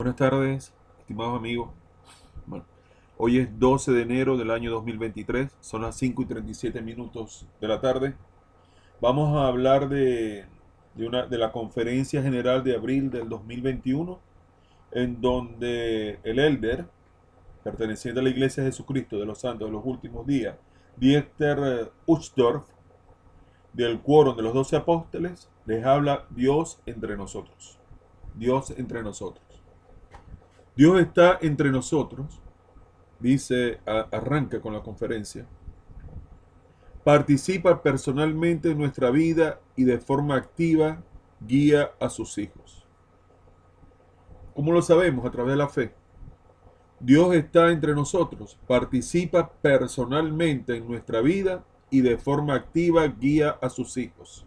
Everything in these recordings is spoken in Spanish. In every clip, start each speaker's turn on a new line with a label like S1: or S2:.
S1: Buenas tardes, estimados amigos. Bueno, hoy es 12 de enero del año 2023, son las 5:37 de la tarde. Vamos a hablar de la conferencia general de abril del 2021, en donde el elder, perteneciente a la Iglesia de Jesucristo de los Santos de los Últimos Días, Dieter Uchtdorf, del Quórum de los 12 Apóstoles, les habla Dios entre nosotros. Dios entre nosotros. Dios está entre nosotros, dice, arranca con la conferencia. Participa personalmente en nuestra vida y de forma activa guía a sus hijos. ¿Cómo lo sabemos? A través de la fe. Dios está entre nosotros, participa personalmente en nuestra vida y de forma activa guía a sus hijos.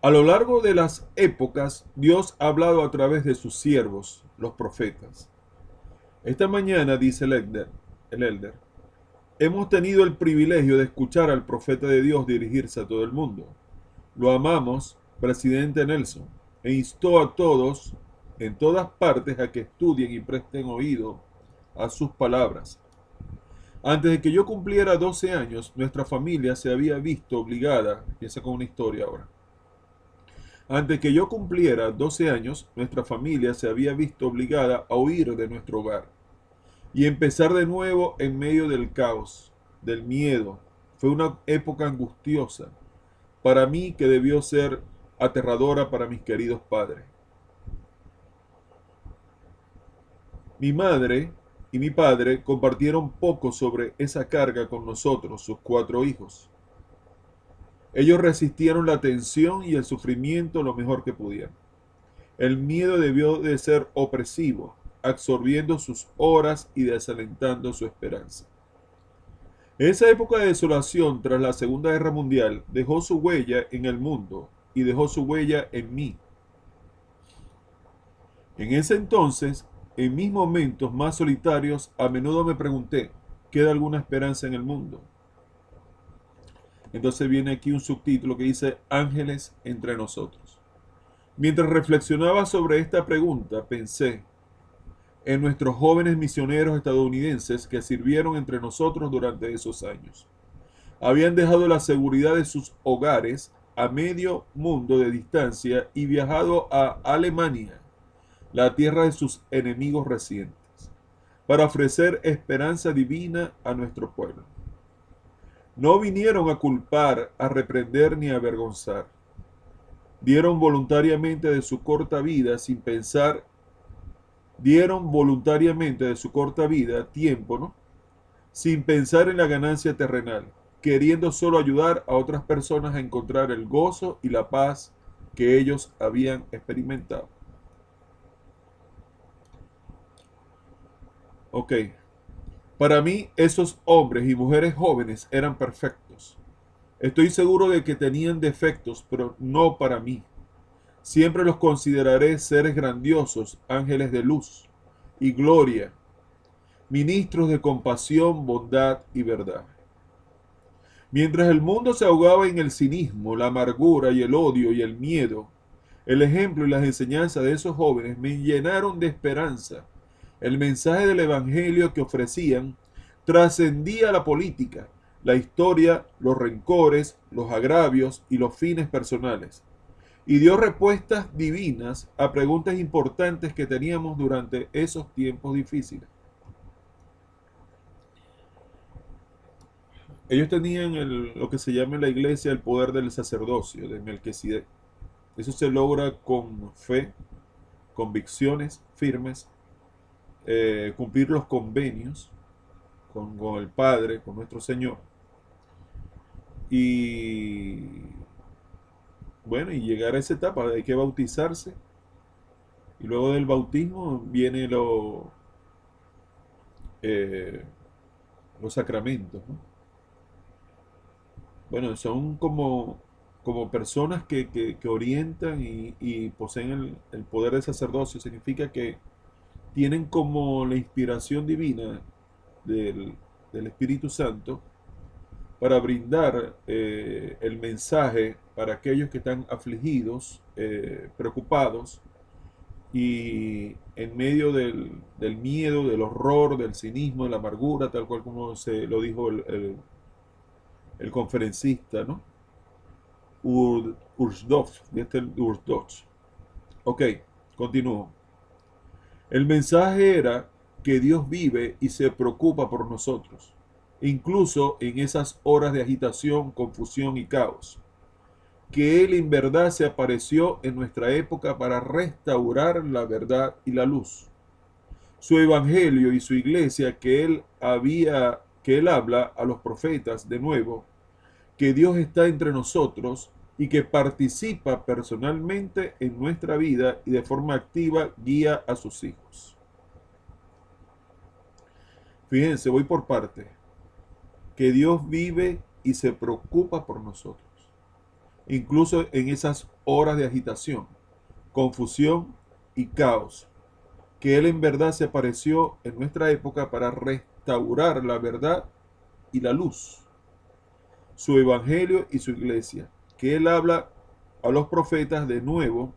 S1: A lo largo de las épocas, Dios ha hablado a través de sus siervos, los profetas. Esta mañana, dice el elder, hemos tenido el privilegio de escuchar al profeta de Dios dirigirse a todo el mundo. Lo amamos, presidente Nelson, e instó a todos, en todas partes, a que estudien y presten oído a sus palabras. Antes de que yo cumpliera 12 años, nuestra familia se había visto obligada, piensa con una historia ahora. Antes de que yo cumpliera 12 años, nuestra familia se había visto obligada a huir de nuestro hogar y empezar de nuevo en medio del caos, del miedo. Fue una época angustiosa para mí que debió ser aterradora para mis queridos padres. Mi madre y mi padre compartieron poco sobre esa carga con nosotros, sus 4 hijos. Ellos resistieron la tensión y el sufrimiento lo mejor que pudieron. El miedo debió de ser opresivo, absorbiendo sus horas y desalentando su esperanza. Esa época de desolación tras la Segunda Guerra Mundial dejó su huella en el mundo y dejó su huella en mí. En ese entonces, en mis momentos más solitarios, a menudo me pregunté, ¿queda alguna esperanza en el mundo? Entonces viene aquí un subtítulo que dice Ángeles entre nosotros. Mientras reflexionaba sobre esta pregunta, pensé en nuestros jóvenes misioneros estadounidenses que sirvieron entre nosotros durante esos años. Habían dejado la seguridad de sus hogares a medio mundo de distancia y viajado a Alemania, la tierra de sus enemigos recientes, para ofrecer esperanza divina a nuestro pueblo. No vinieron a culpar, a reprender ni a avergonzar. Dieron voluntariamente de su corta vida sin pensar, dieron voluntariamente de su corta vida tiempo, ¿no? Sin pensar en la ganancia terrenal, queriendo solo ayudar a otras personas a encontrar el gozo y la paz que ellos habían experimentado. Ok, para mí esos hombres y mujeres jóvenes eran perfectos. Estoy seguro de que tenían defectos, pero no para mí. Siempre los consideraré seres grandiosos, ángeles de luz y gloria, ministros de compasión, bondad y verdad. Mientras el mundo se ahogaba en el cinismo, la amargura y el odio y el miedo, el ejemplo y las enseñanzas de esos jóvenes me llenaron de esperanza. El mensaje del Evangelio que ofrecían trascendía la política, la historia, los rencores, los agravios y los fines personales, y dio respuestas divinas a preguntas importantes que teníamos durante esos tiempos difíciles. Ellos tenían lo que se llama en la iglesia el poder del sacerdocio, de Melquisedec. Eso se logra con fe, convicciones firmes, cumplir los convenios con el Padre, con nuestro Señor. Y bueno, y llegar a esa etapa, hay que bautizarse. Y luego del bautismo viene eh, los sacramentos, ¿no? Bueno, son como personas que orientan y poseen el poder del sacerdocio. Significa que tienen como la inspiración divina del, del Espíritu Santo para brindar el mensaje para aquellos que están afligidos, preocupados y en medio del miedo, del horror, del cinismo, de la amargura, tal cual como se lo dijo el conferencista, ¿no? Ursdorf, Ursdorf. Ok, continúo. El mensaje era que Dios vive y se preocupa por nosotros, incluso en esas horas de agitación, confusión y caos. Que Él en verdad se apareció en nuestra época para restaurar la verdad y la luz. Su evangelio y su iglesia que Él habla a los profetas de nuevo, que Dios está entre nosotros y que participa personalmente en nuestra vida y de forma activa guía a sus hijos. Fíjense, voy por parte. Que Dios vive y se preocupa por nosotros, incluso en esas horas de agitación, confusión y caos. Que Él en verdad se apareció en nuestra época para restaurar la verdad y la luz, su evangelio y su iglesia, que Él habla a los profetas de nuevo,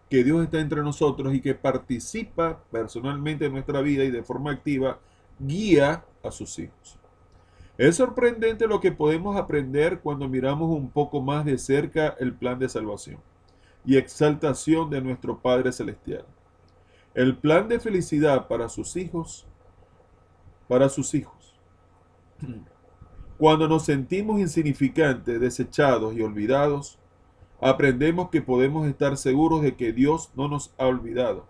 S1: que Dios está entre nosotros y que participa personalmente en nuestra vida y de forma activa guía a sus hijos. Es sorprendente lo que podemos aprender cuando miramos un poco más de cerca el plan de salvación y exaltación de nuestro Padre Celestial. El plan de felicidad para sus hijos, para sus hijos. Cuando nos sentimos insignificantes, desechados y olvidados, aprendemos que podemos estar seguros de que Dios no nos ha olvidado.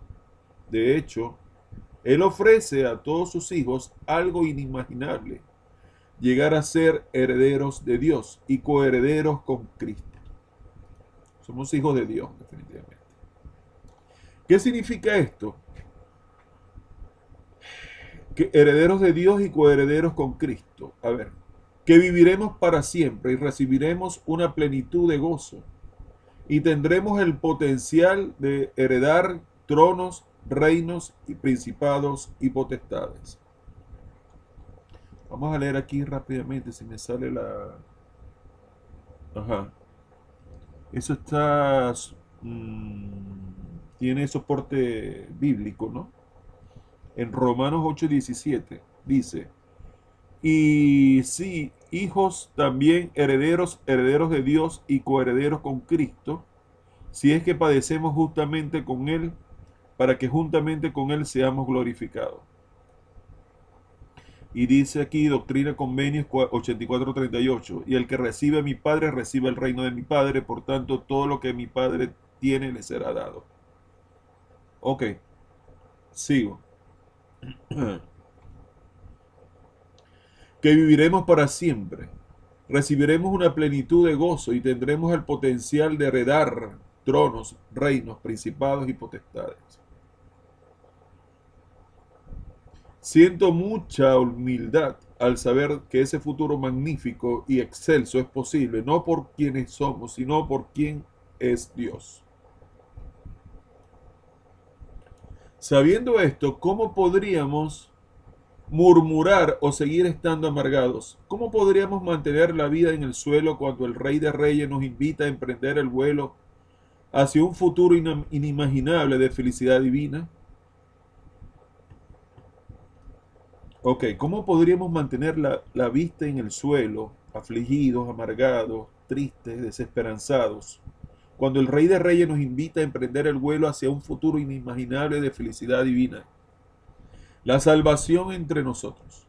S1: De hecho, Él ofrece a todos sus hijos algo inimaginable: llegar a ser herederos de Dios y coherederos con Cristo. Somos hijos de Dios, definitivamente. ¿Qué significa esto? Que herederos de Dios y coherederos con Cristo. A ver, que viviremos para siempre y recibiremos una plenitud de gozo y tendremos el potencial de heredar tronos, reinos y principados y potestades. Vamos a leer aquí rápidamente si me sale la... Ajá. Eso está... tiene soporte bíblico, ¿no? En Romanos 8:17 dice: y sí, hijos también herederos, herederos de Dios y coherederos con Cristo, si es que padecemos justamente con Él, para que juntamente con Él seamos glorificados. Y dice aquí Doctrina y Convenios 84:38, y el que recibe a mi Padre recibe el reino de mi Padre, por tanto todo lo que mi Padre tiene le será dado. Ok, sigo. Que viviremos para siempre, recibiremos una plenitud de gozo y tendremos el potencial de heredar tronos, reinos, principados y potestades. Siento mucha humildad al saber que ese futuro magnífico y excelso es posible, no por quienes somos, sino por quien es Dios. Sabiendo esto, ¿cómo podríamos murmurar o seguir estando amargados? ¿Cómo podríamos mantener la vida en el suelo cuando el Rey de Reyes nos invita a emprender el vuelo hacia un futuro inimaginable de felicidad divina? Ok, ¿cómo podríamos mantener la vista en el suelo, afligidos, amargados, tristes, desesperanzados, cuando el Rey de Reyes nos invita a emprender el vuelo hacia un futuro inimaginable de felicidad divina? La salvación entre nosotros.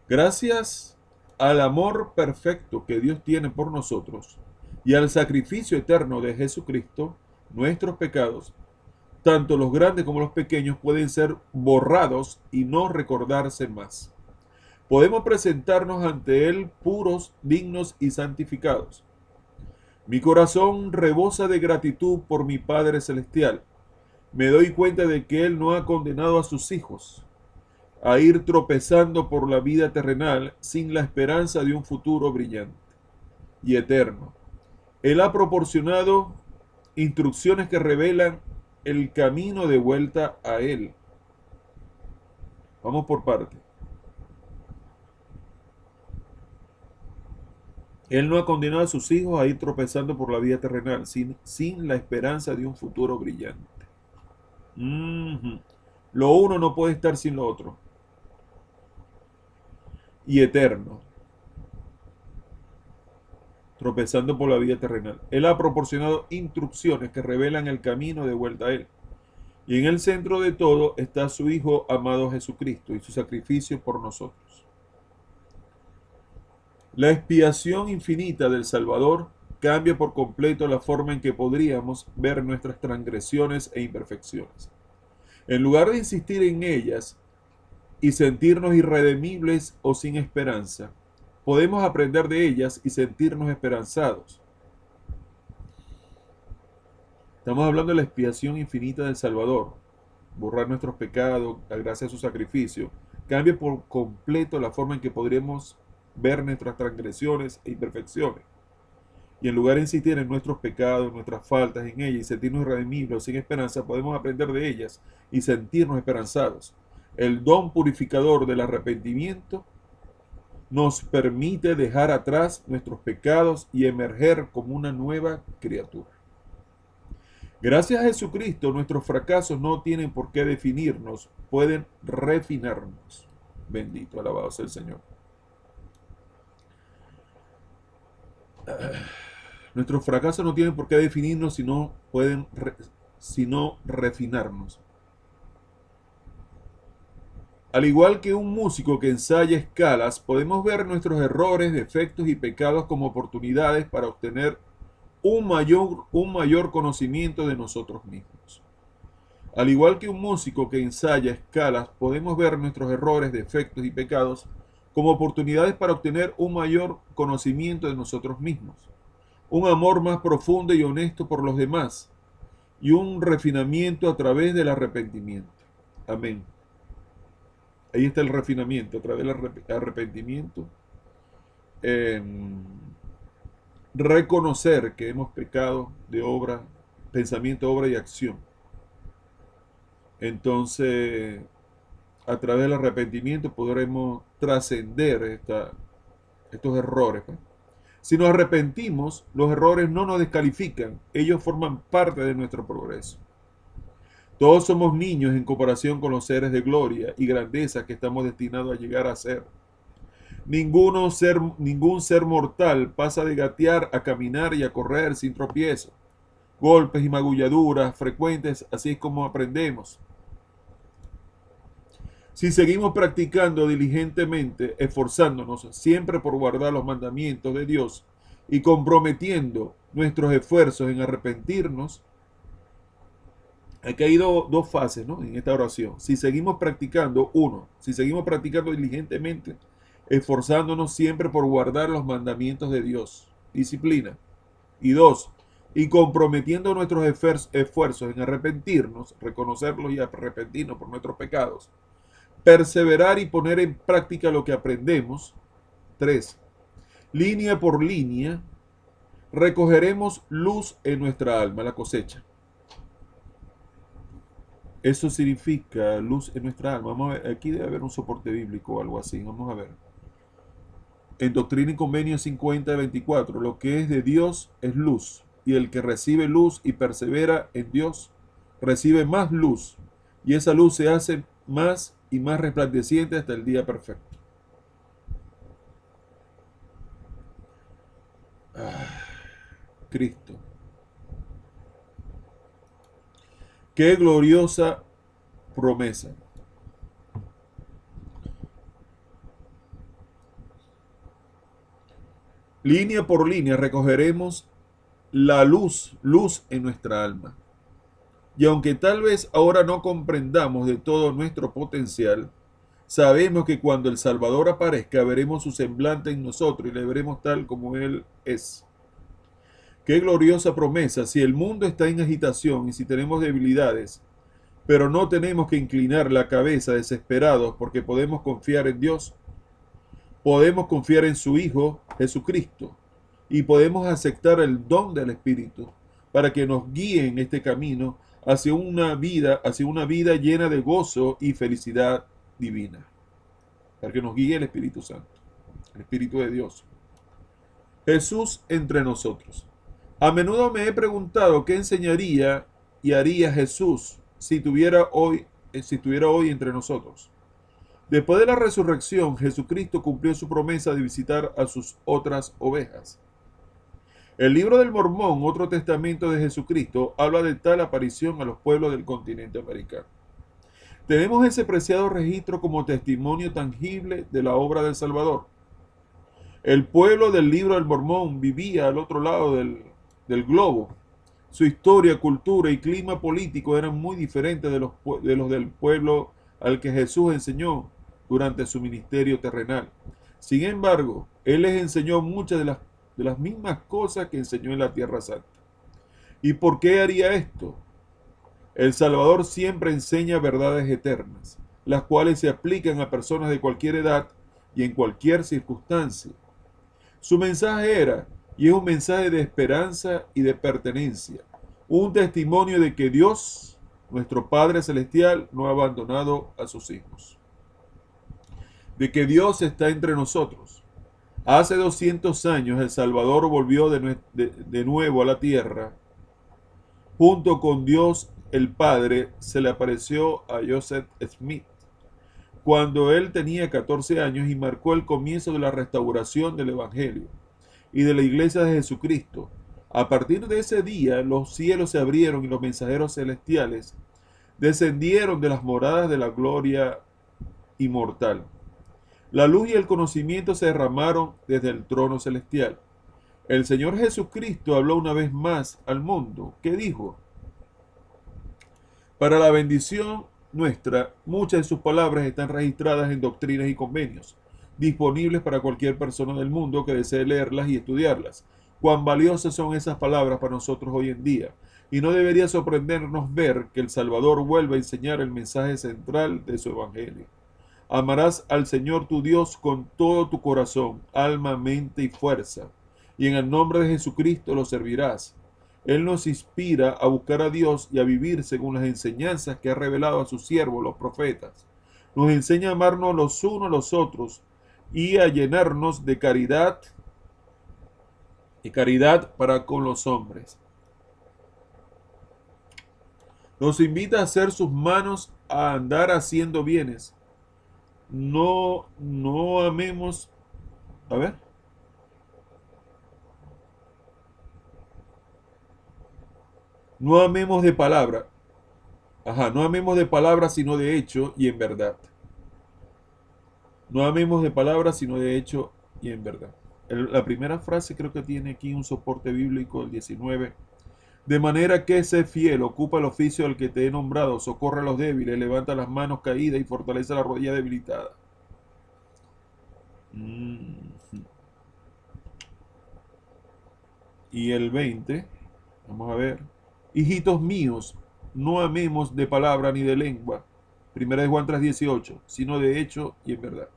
S1: Gracias al amor perfecto que Dios tiene por nosotros y al sacrificio eterno de Jesucristo, nuestros pecados, tanto los grandes como los pequeños, pueden ser borrados y no recordarse más. Podemos presentarnos ante Él puros, dignos y santificados. Mi corazón rebosa de gratitud por mi Padre Celestial. Me doy cuenta de que Él no ha condenado a sus hijos a ir tropezando por la vida terrenal sin la esperanza de un futuro brillante y eterno. Él ha proporcionado instrucciones que revelan el camino de vuelta a Él. Vamos por parte. Él no ha condenado a sus hijos a ir tropezando por la vida terrenal sin la esperanza de un futuro brillante. Ujú. Lo uno no puede estar sin lo otro. Y eterno, tropezando por la vida terrenal. Él ha proporcionado instrucciones que revelan el camino de vuelta a Él. Y en el centro de todo está su Hijo amado Jesucristo y su sacrificio por nosotros. La expiación infinita del Salvador cambia por completo la forma en que podríamos ver nuestras transgresiones e imperfecciones. En lugar de insistir en ellas y sentirnos irredimibles o sin esperanza, podemos aprender de ellas y sentirnos esperanzados. Estamos hablando de la expiación infinita del Salvador, borrar nuestros pecados gracias a su sacrificio. Cambia por completo la forma en que podríamos ver nuestras transgresiones e imperfecciones. Y en lugar de insistir en nuestros pecados, nuestras faltas, en ellas y sentirnos irredimibles o sin esperanza, podemos aprender de ellas y sentirnos esperanzados. El don purificador del arrepentimiento nos permite dejar atrás nuestros pecados y emerger como una nueva criatura. Gracias a Jesucristo, nuestros fracasos no tienen por qué definirnos, pueden refinarnos. Bendito, alabado sea el Señor. Nuestros fracasos no tienen por qué definirnos, sino refinarnos. Al igual que un músico que ensaya escalas, podemos ver nuestros errores, defectos y pecados como oportunidades para obtener un mayor conocimiento de nosotros mismos. Al igual que un músico que ensaya escalas, podemos ver nuestros errores, defectos y pecados como oportunidades para obtener un mayor conocimiento de nosotros mismos, un amor más profundo y honesto por los demás y un refinamiento a través del arrepentimiento. Amén. Ahí está el refinamiento, a través del arrepentimiento. Reconocer que hemos pecado de obra, pensamiento, obra y acción. Entonces, a través del arrepentimiento podremos trascender estos errores. Si nos arrepentimos, los errores no nos descalifican, ellos forman parte de nuestro progreso. Todos somos niños en comparación con los seres de gloria y grandeza que estamos destinados a llegar a ser. Ningún ser mortal pasa de gatear a caminar y a correr sin tropiezo. Golpes y magulladuras frecuentes, así es como aprendemos. Si seguimos practicando diligentemente, esforzándonos siempre por guardar los mandamientos de Dios y comprometiendo nuestros esfuerzos en arrepentirnos, aquí hay dos fases, ¿no?, en esta oración. Si seguimos practicando, si seguimos practicando diligentemente, esforzándonos siempre por guardar los mandamientos de Dios, disciplina. Y 2, y comprometiendo nuestros esfuerzos en arrepentirnos, reconocerlos y arrepentirnos por nuestros pecados, perseverar y poner en práctica lo que aprendemos. 3, línea por línea, recogeremos luz en nuestra alma, la cosecha. Eso significa luz en nuestra alma. Vamos a ver, aquí debe haber un soporte bíblico o algo así. Vamos a ver. En Doctrina y Convenio 50:24, lo que es de Dios es luz, y el que recibe luz y persevera en Dios recibe más luz, y esa luz se hace más y más resplandeciente hasta el día perfecto. Cristo. Qué gloriosa promesa. Línea por línea recogeremos la luz en nuestra alma. Y aunque tal vez ahora no comprendamos de todo nuestro potencial, sabemos que cuando el Salvador aparezca veremos su semblante en nosotros y le veremos tal como Él es. Qué gloriosa promesa. Si el mundo está en agitación y si tenemos debilidades, pero no tenemos que inclinar la cabeza desesperados porque podemos confiar en Dios. Podemos confiar en su Hijo Jesucristo y podemos aceptar el don del Espíritu para que nos guíe en este camino hacia una vida llena de gozo y felicidad divina. Para que nos guíe el Espíritu Santo, el Espíritu de Dios. Jesús entre nosotros. A menudo me he preguntado qué enseñaría y haría Jesús si estuviera hoy entre nosotros. Después de la resurrección, Jesucristo cumplió su promesa de visitar a sus otras ovejas. El libro del Mormón, otro testamento de Jesucristo, habla de tal aparición a los pueblos del continente americano. Tenemos ese preciado registro como testimonio tangible de la obra del Salvador. El pueblo del libro del Mormón vivía al otro lado del globo. Su historia, cultura y clima político eran muy diferentes de los del pueblo al que Jesús enseñó durante su ministerio terrenal. Sin embargo, Él les enseñó muchas de las mismas cosas que enseñó en la Tierra Santa. ¿Y por qué haría esto? El Salvador siempre enseña verdades eternas, las cuales se aplican a personas de cualquier edad y en cualquier circunstancia. Su mensaje era, y es un mensaje de esperanza y de pertenencia, un testimonio de que Dios, nuestro Padre Celestial, no ha abandonado a sus hijos, de que Dios está entre nosotros. Hace 200 años el Salvador volvió de nuevo a la tierra. Junto con Dios el Padre se le apareció a Joseph Smith cuando él tenía 14 años y marcó el comienzo de la restauración del Evangelio y de la Iglesia de Jesucristo. A partir de ese día los cielos se abrieron y los mensajeros celestiales descendieron de las moradas de la gloria inmortal. La luz y el conocimiento se derramaron desde el trono celestial. El Señor Jesucristo habló una vez más al mundo. ¿Qué dijo? Para la bendición nuestra, muchas de sus palabras están registradas en doctrinas y convenios, disponibles para cualquier persona del mundo que desee leerlas y estudiarlas. Cuán valiosas son esas palabras para nosotros hoy en día, y no debería sorprendernos ver que el Salvador vuelve a enseñar el mensaje central de su Evangelio. Amarás al Señor tu Dios con todo tu corazón, alma, mente y fuerza, y en el nombre de Jesucristo lo servirás. Él nos inspira a buscar a Dios y a vivir según las enseñanzas que ha revelado a sus siervos, los profetas. Nos enseña a amarnos los unos a los otros y a llenarnos de caridad para con los hombres. Nos invita a hacer sus manos a andar haciendo bienes. No amemos. A ver. No amemos de palabra. No amemos de palabra, sino de hecho y en verdad. No amemos de palabra, sino de hecho y en verdad. La primera frase creo que tiene aquí un soporte bíblico, el 19. De manera que sé fiel, ocupa el oficio al que te he nombrado, socorre a los débiles, levanta las manos caídas y fortalece la rodilla debilitada. Y el 20, vamos a ver. Hijitos míos, no amemos de palabra ni de lengua, 1 Juan 3:18, sino de hecho y en verdad.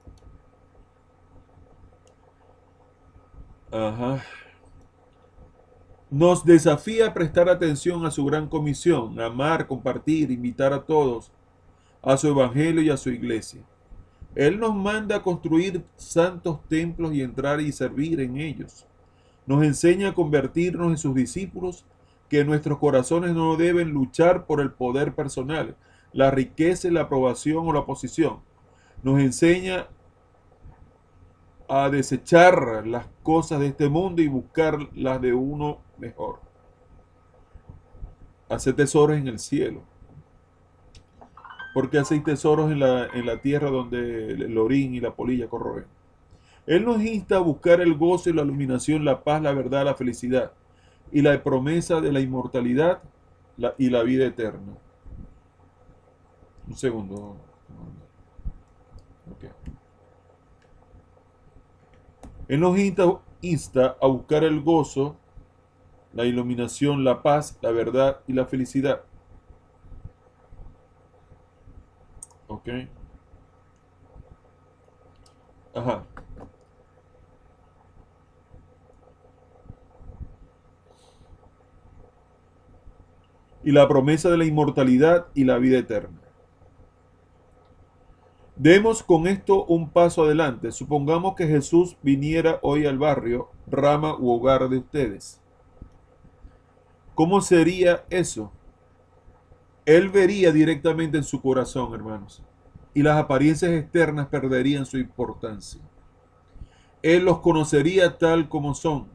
S1: Nos desafía a prestar atención a su gran comisión, amar, compartir, invitar a todos a su evangelio y a su iglesia. Él nos manda a construir santos templos y entrar y servir en ellos. Nos enseña a convertirnos en sus discípulos, que nuestros corazones no deben luchar por el poder personal, la riqueza, la aprobación o la posición. Nos enseña a desechar las cosas de este mundo y buscar las de uno mejor. Hacer tesoros en el cielo. Porque hacéis tesoros en la tierra donde el orín y la polilla corroen. Él nos insta a buscar el gozo y la iluminación, la paz, la verdad, la felicidad y la promesa de la inmortalidad y la vida eterna. Un segundo. Okay. Él nos insta a buscar el gozo, la iluminación, la paz, la verdad y la felicidad. Ok. Y la promesa de la inmortalidad y la vida eterna. Demos con esto un paso adelante. Supongamos que Jesús viniera hoy al barrio, rama u hogar de ustedes. ¿Cómo sería eso? Él vería directamente en su corazón, hermanos, y las apariencias externas perderían su importancia. Él los conocería tal como son.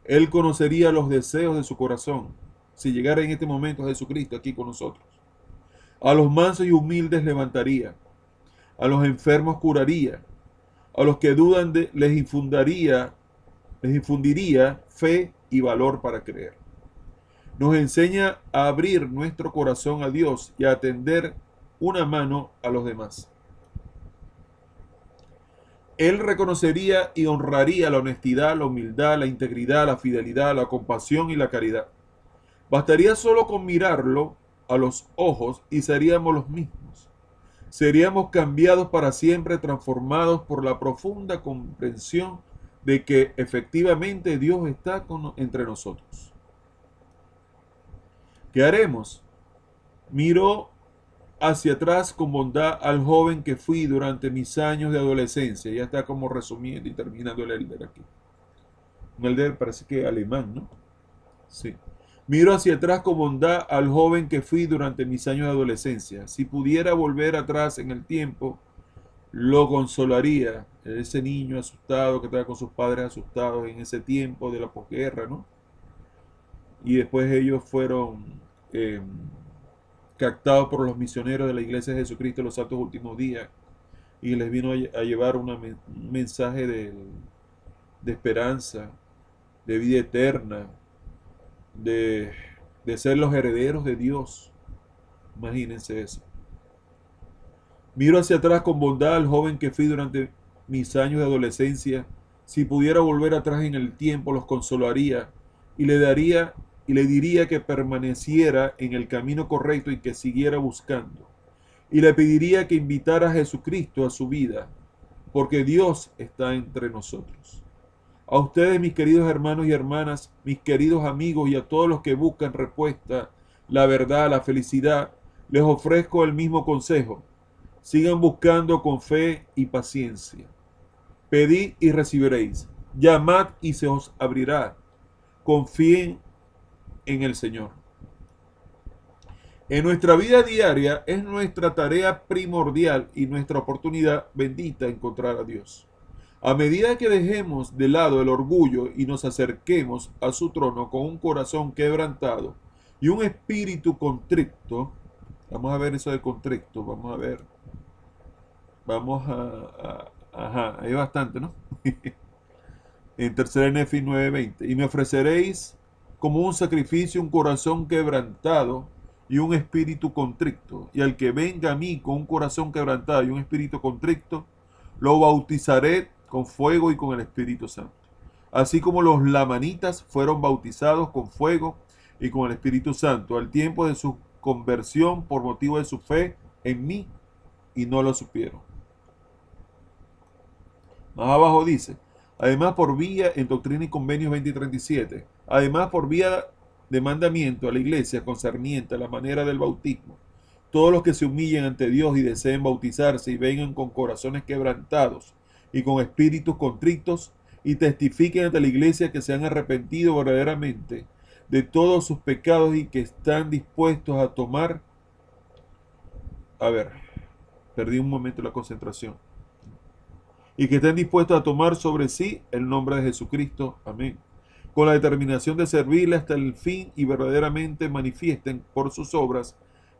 S1: Él conocería los deseos de su corazón, si llegara en este momento Jesucristo aquí con nosotros. A los mansos y humildes levantaría, a los enfermos curaría, a los que dudan les infundiría fe y valor para creer. Nos enseña a abrir nuestro corazón a Dios y a tender una mano a los demás. Él reconocería y honraría la honestidad, la humildad, la integridad, la fidelidad, la compasión y la caridad. Bastaría solo con mirarlo a los ojos y seríamos los mismos. Seríamos cambiados para siempre, transformados por la profunda comprensión de que efectivamente Dios está entre nosotros. ¿Qué haremos? Miró hacia atrás con bondad al joven que fui durante mis años de adolescencia. Ya está como resumiendo y terminando el elder aquí. Un elder parece que alemán, ¿no? Sí. Miro hacia atrás con bondad al joven que fui durante mis años de adolescencia. Si pudiera volver atrás en el tiempo, lo consolaría. Ese niño asustado que estaba con sus padres asustados en ese tiempo de la posguerra, ¿no? Y después ellos fueron captados por los misioneros de la Iglesia de Jesucristo en los Santos Últimos Días y les vino a llevar un mensaje de esperanza, de vida eterna, de ser los herederos de Dios. Imagínense eso. Miro hacia atrás con bondad al joven que fui durante mis años de adolescencia. Si pudiera volver atrás en el tiempo, los consolaría y le diría que permaneciera en el camino correcto y que siguiera buscando. Y le pediría que invitara a Jesucristo a su vida, porque Dios está entre nosotros. A ustedes, mis queridos hermanos y hermanas, mis queridos amigos y a todos los que buscan respuesta, la verdad, la felicidad, les ofrezco el mismo consejo. Sigan buscando con fe y paciencia. Pedid y recibiréis. Llamad y se os abrirá. Confíen en el Señor. En nuestra vida diaria es nuestra tarea primordial y nuestra oportunidad bendita encontrar a Dios. A medida que dejemos de lado el orgullo y nos acerquemos a su trono con un corazón quebrantado y un espíritu contrito, vamos a ver eso de contrito, vamos a ver, ajá, hay bastante, ¿no? En 3 Nefi 9:20, y me ofreceréis como un sacrificio un corazón quebrantado y un espíritu contrito, y al que venga a mí con un corazón quebrantado y un espíritu contrito, lo bautizaré con fuego y con el Espíritu Santo. Así como los lamanitas fueron bautizados con fuego y con el Espíritu Santo al tiempo de su conversión por motivo de su fe en mí, y no lo supieron. Más abajo dice, además por vía en Doctrina y Convenios 20 y 37, además por vía de mandamiento a la iglesia concerniente a la manera del bautismo, todos los que se humillen ante Dios y deseen bautizarse y vengan con corazones quebrantados y con espíritus contritos y testifiquen ante la iglesia que se han arrepentido verdaderamente de todos sus pecados y que están dispuestos a tomar, perdí un momento la concentración, y que estén dispuestos a tomar sobre sí el nombre de Jesucristo, amén, con la determinación de servirle hasta el fin y verdaderamente manifiesten por sus obras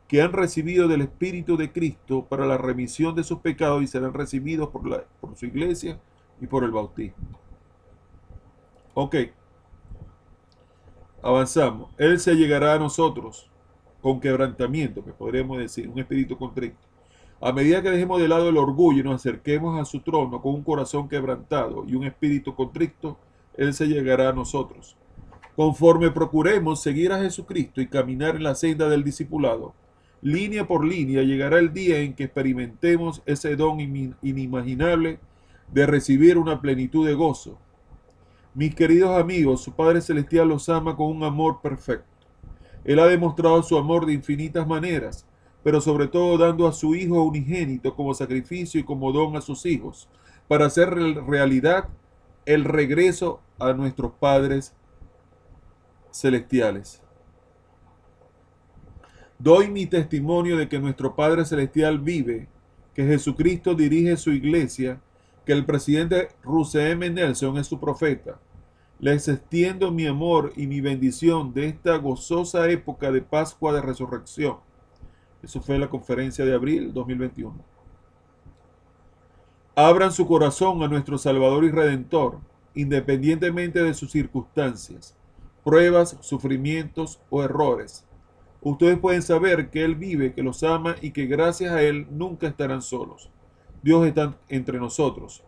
S1: que han recibido del Espíritu de Cristo para la remisión de sus pecados y serán recibidos por su iglesia y por el bautismo. Ok, avanzamos. Él se llegará a nosotros con quebrantamiento, que podríamos decir, un espíritu contrito. A medida que dejemos de lado el orgullo y nos acerquemos a su trono con un corazón quebrantado y un espíritu contrito, Él se llegará a nosotros. Conforme procuremos seguir a Jesucristo y caminar en la senda del discipulado, línea por línea llegará el día en que experimentemos ese don inimaginable de recibir una plenitud de gozo. Mis queridos amigos, su Padre Celestial los ama con un amor perfecto. Él ha demostrado su amor de infinitas maneras, pero sobre todo dando a su Hijo unigénito como sacrificio y como don a sus hijos, para hacer realidad el regreso a nuestros padres celestiales. Doy mi testimonio de que nuestro Padre Celestial vive, que Jesucristo dirige su iglesia, que el presidente Russell M. Nelson es su profeta. Les extiendo mi amor y mi bendición de esta gozosa época de Pascua de Resurrección. Eso fue la conferencia de abril 2021. Abran su corazón a nuestro Salvador y Redentor, independientemente de sus circunstancias, pruebas, sufrimientos o errores. Ustedes pueden saber que Él vive, que los ama y que gracias a Él nunca estarán solos. Dios está entre nosotros.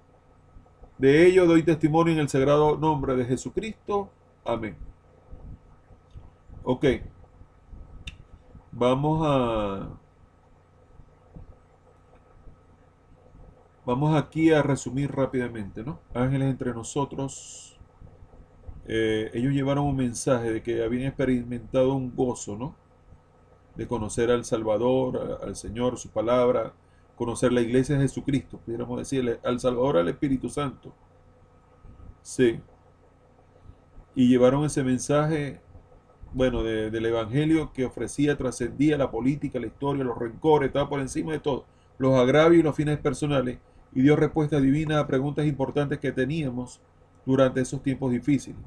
S1: De ello doy testimonio en el sagrado nombre de Jesucristo. Amén. Ok. Vamos aquí a resumir rápidamente, ¿no? Ángeles entre nosotros. Ellos llevaron un mensaje de que habían experimentado un gozo, ¿no? De conocer al Salvador, al Señor, su palabra, conocer la iglesia de Jesucristo, pudiéramos decirle, al Salvador, al Espíritu Santo. Sí. Y llevaron ese mensaje, bueno, del Evangelio que ofrecía, trascendía la política, la historia, los rencores, estaba por encima de todo, los agravios y los fines personales, y dio respuesta divina a preguntas importantes que teníamos durante esos tiempos difíciles.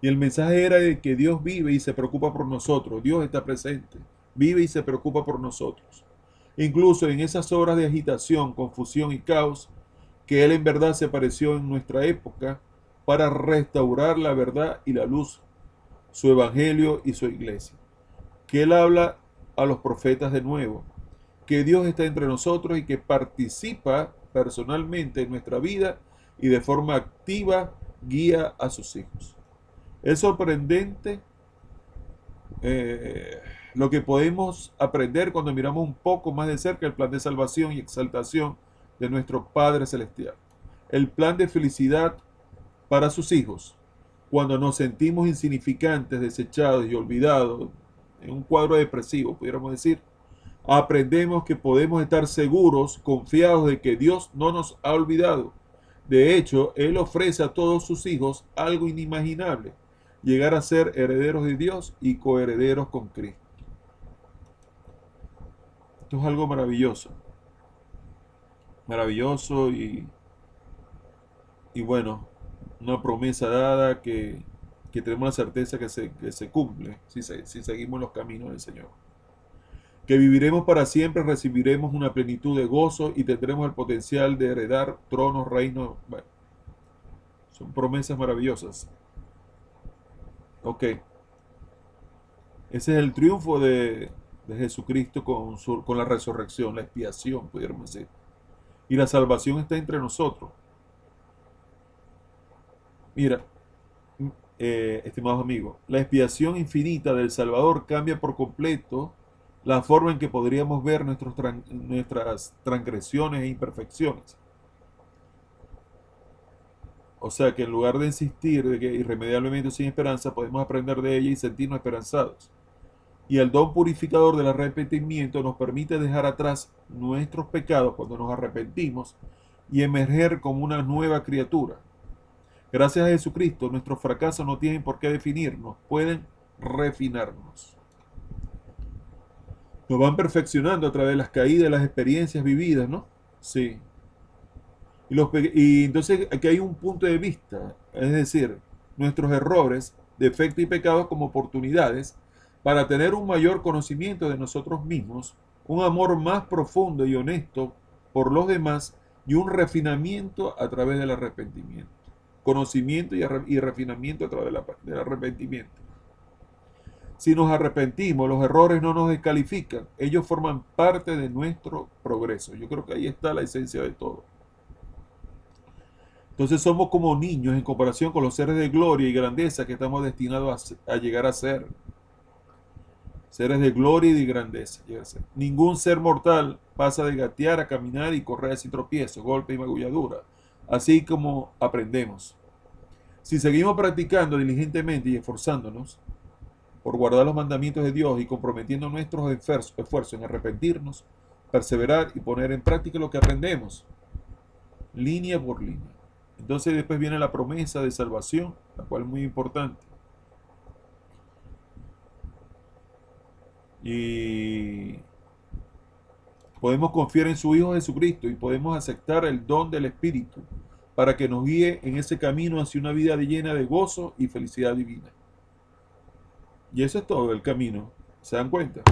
S1: Y el mensaje era de que Dios vive y se preocupa por nosotros. Dios está presente, vive y se preocupa por nosotros. Incluso en esas horas de agitación, confusión y caos, que Él en verdad se apareció en nuestra época para restaurar la verdad y la luz, su evangelio y su iglesia. Que Él habla a los profetas de nuevo, que Dios está entre nosotros y que participa personalmente en nuestra vida y de forma activa guía a sus hijos. Es sorprendente lo que podemos aprender cuando miramos un poco más de cerca el plan de salvación y exaltación de nuestro Padre Celestial. El plan de felicidad para sus hijos. Cuando nos sentimos insignificantes, desechados y olvidados, en un cuadro depresivo, pudiéramos decir, aprendemos que podemos estar seguros, confiados de que Dios no nos ha olvidado. De hecho, Él ofrece a todos sus hijos algo inimaginable: llegar a ser herederos de Dios y coherederos con Cristo. Esto es algo maravilloso. Maravilloso y bueno, una promesa dada que tenemos la certeza que se cumple si seguimos los caminos del Señor. Que viviremos para siempre, recibiremos una plenitud de gozo y tendremos el potencial de heredar tronos, reinos. Bueno, son promesas maravillosas. Ok. Ese es el triunfo de Jesucristo con la resurrección, la expiación, pudiéramos decir. Y la salvación está entre nosotros. Mira, estimados amigos, la expiación infinita del Salvador cambia por completo la forma en que podríamos ver nuestras transgresiones e imperfecciones. O sea que en lugar de insistir de que irremediablemente sin esperanza, podemos aprender de ella y sentirnos esperanzados. Y el don purificador del arrepentimiento nos permite dejar atrás nuestros pecados cuando nos arrepentimos y emerger como una nueva criatura. Gracias a Jesucristo, nuestros fracasos no tienen por qué definirnos, pueden refinarnos. Nos van perfeccionando a través de las caídas, las experiencias vividas, ¿no? Sí. Y entonces aquí hay un punto de vista, es decir, nuestros errores, defectos y pecados como oportunidades para tener un mayor conocimiento de nosotros mismos, un amor más profundo y honesto por los demás y un refinamiento a través del arrepentimiento. Conocimiento y refinamiento a través del arrepentimiento. Si nos arrepentimos, los errores no nos descalifican, ellos forman parte de nuestro progreso. Yo creo que ahí está la esencia de todo. Entonces somos como niños en comparación con los seres de gloria y grandeza que estamos destinados a llegar a ser. Seres de gloria y de grandeza. Ningún ser mortal pasa de gatear a caminar y correr sin tropiezo, golpe y magulladura, así como aprendemos. Si seguimos practicando diligentemente y esforzándonos por guardar los mandamientos de Dios y comprometiendo nuestros esfuerzos en arrepentirnos, perseverar y poner en práctica lo que aprendemos, línea por línea. Entonces después viene la promesa de salvación, la cual es muy importante. Y podemos confiar en su Hijo Jesucristo y podemos aceptar el don del Espíritu para que nos guíe en ese camino hacia una vida llena de gozo y felicidad divina. Y eso es todo el camino. ¿Se dan cuenta?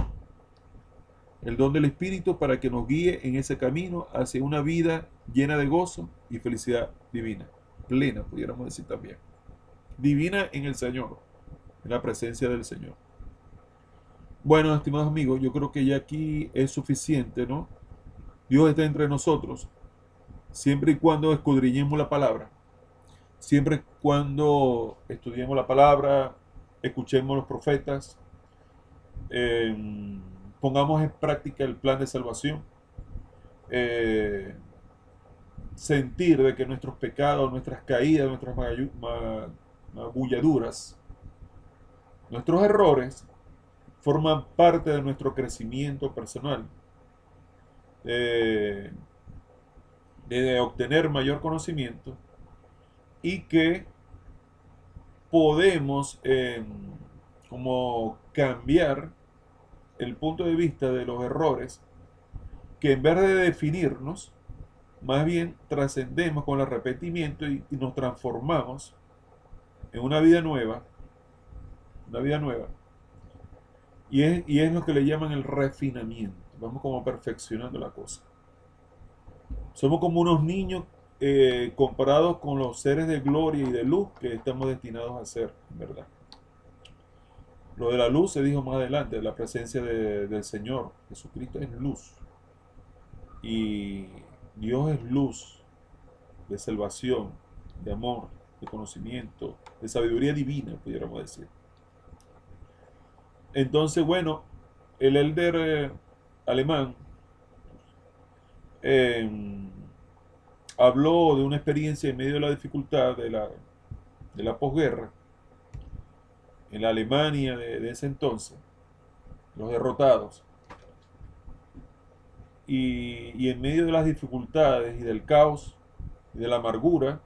S1: El don del Espíritu para que nos guíe en ese camino hacia una vida llena de gozo y felicidad divina. Plena, pudiéramos decir también. Divina en el Señor, en la presencia del Señor. Bueno, estimados amigos, yo creo que ya aquí es suficiente, ¿no? Dios está entre nosotros, siempre y cuando escudriñemos la palabra, siempre y cuando estudiemos la palabra, escuchemos los profetas, eh, pongamos en práctica el plan de salvación, eh, sentir de que nuestros pecados, nuestras caídas, nuestras magulladuras, nuestros errores forman parte de nuestro crecimiento personal, de obtener mayor conocimiento y que podemos como cambiar el punto de vista de los errores, que en vez de definirnos, más bien trascendemos con el arrepentimiento y nos transformamos en una vida nueva, una vida nueva. Y es lo que le llaman el refinamiento. Vamos como perfeccionando la cosa. Somos como unos niños comparados con los seres de gloria y de luz que estamos destinados a ser, en verdad. Lo de la luz se dijo más adelante, la presencia del Señor. Jesucristo es luz. Y Dios es luz de salvación, de amor, de conocimiento, de sabiduría divina, pudiéramos decir. Entonces, bueno, el elder alemán eh, habló de una experiencia en medio de la dificultad de la posguerra, en la Alemania de ese entonces, los derrotados, y en medio de las dificultades y del caos y de la amargura,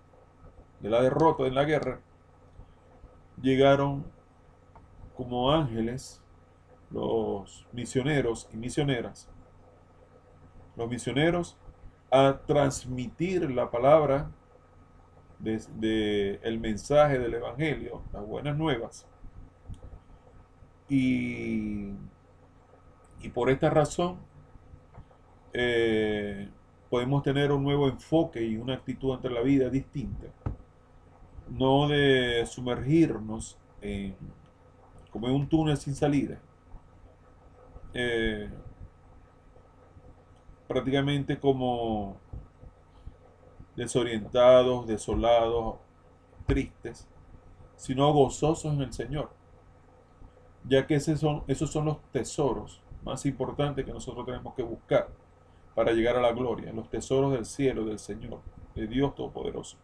S1: de la derrota en la guerra, llegaron como ángeles los misioneros y misioneras, los misioneros a transmitir la palabra el mensaje del evangelio, las buenas nuevas. Y por esta razón podemos tener un nuevo enfoque y una actitud ante la vida distinta, no de sumergirnos como en un túnel sin salida, prácticamente como desorientados, desolados, tristes, sino gozosos en el Señor, ya que esos son los tesoros más importantes que nosotros tenemos que buscar para llegar a la gloria, los tesoros del cielo, del Señor, de Dios Todopoderoso.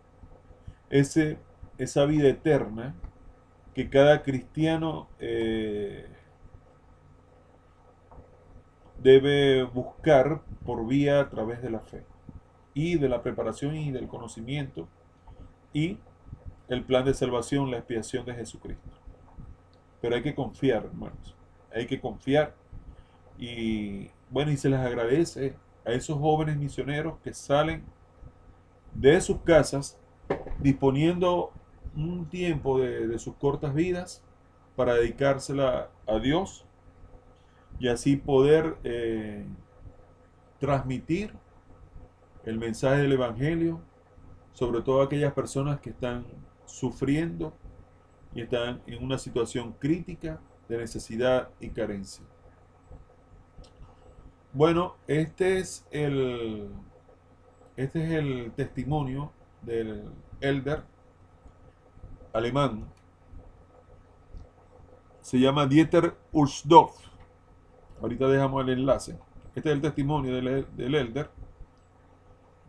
S1: Esa vida eterna que cada cristiano debe buscar por vía a través de la fe y de la preparación y del conocimiento y el plan de salvación, la expiación de Jesucristo. Pero hay que confiar, hermanos, hay que confiar. Y bueno, y se les agradece a esos jóvenes misioneros que salen de sus casas disponiendo un tiempo de sus cortas vidas para dedicársela a Dios y así poder transmitir el mensaje del Evangelio, sobre todo a aquellas personas que están sufriendo y están en una situación crítica de necesidad y carencia. Bueno, este es el testimonio del elder alemán. Se llama Dieter Ursdorf. Ahorita dejamos el enlace. Este es el testimonio del elder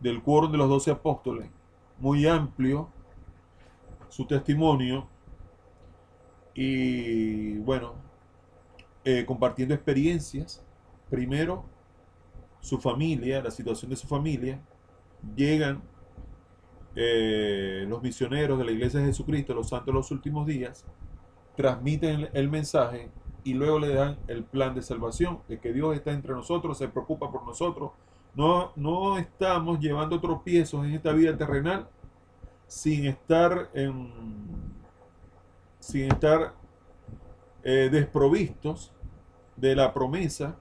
S1: del quórum de los 12 apóstoles. Muy amplio su testimonio y bueno, compartiendo experiencias. Primero, su familia, la situación de su familia. Llegan los misioneros de la Iglesia de Jesucristo, los santos de los últimos días, transmiten el mensaje y luego le dan el plan de salvación, de que Dios está entre nosotros, se preocupa por nosotros. No estamos llevando tropiezos en esta vida terrenal sin estar desprovistos de la promesa.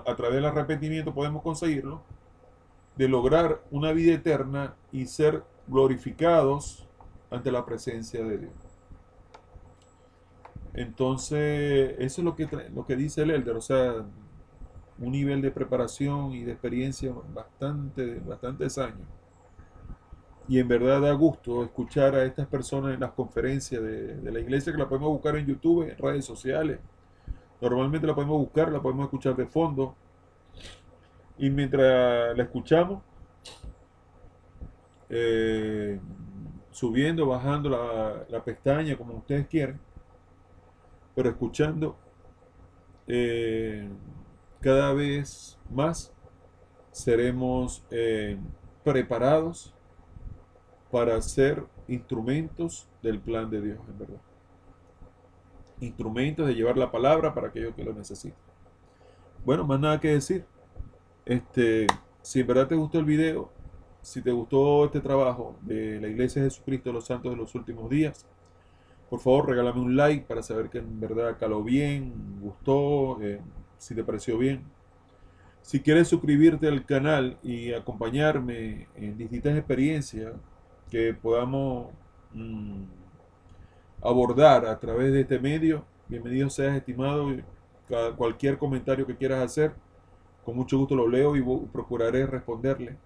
S1: A través del arrepentimiento podemos conseguirlo, de lograr una vida eterna y ser glorificados ante la presencia de Dios. Entonces, eso es lo que dice el Elder, o sea, un nivel de preparación y de experiencia bastantes años. Y en verdad da gusto escuchar a estas personas en las conferencias de la iglesia, que la podemos buscar en YouTube, en redes sociales. Normalmente la podemos buscar, la podemos escuchar de fondo. Y mientras la escuchamos, subiendo, bajando la pestaña, como ustedes quieren, pero escuchando, cada vez más seremos preparados para ser instrumentos del plan de Dios, en verdad. Instrumentos de llevar la palabra para aquellos que lo necesiten. Bueno, más nada que decir. Si en verdad te gustó el video, si te gustó este trabajo de la Iglesia de Jesucristo de los Santos de los Últimos Días, por favor regálame un like para saber que en verdad caló bien, gustó, si te pareció bien. Si quieres suscribirte al canal y acompañarme en distintas experiencias que podamos abordar a través de este medio, bienvenido seas, estimado. Cualquier comentario que quieras hacer, con mucho gusto lo leo y procuraré responderle.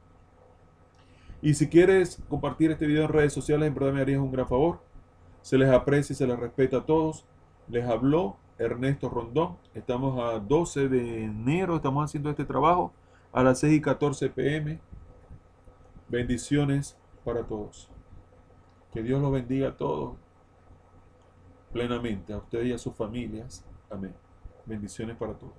S1: Y si quieres compartir este video en redes sociales, en verdad me harías un gran favor. Se les aprecia y se les respeta a todos. Les habló Ernesto Rondón. Estamos a 12 de enero, estamos haciendo este trabajo a las 6:14 p.m. Bendiciones para todos. Que Dios los bendiga a todos plenamente, a ustedes y a sus familias. Amén. Bendiciones para todos.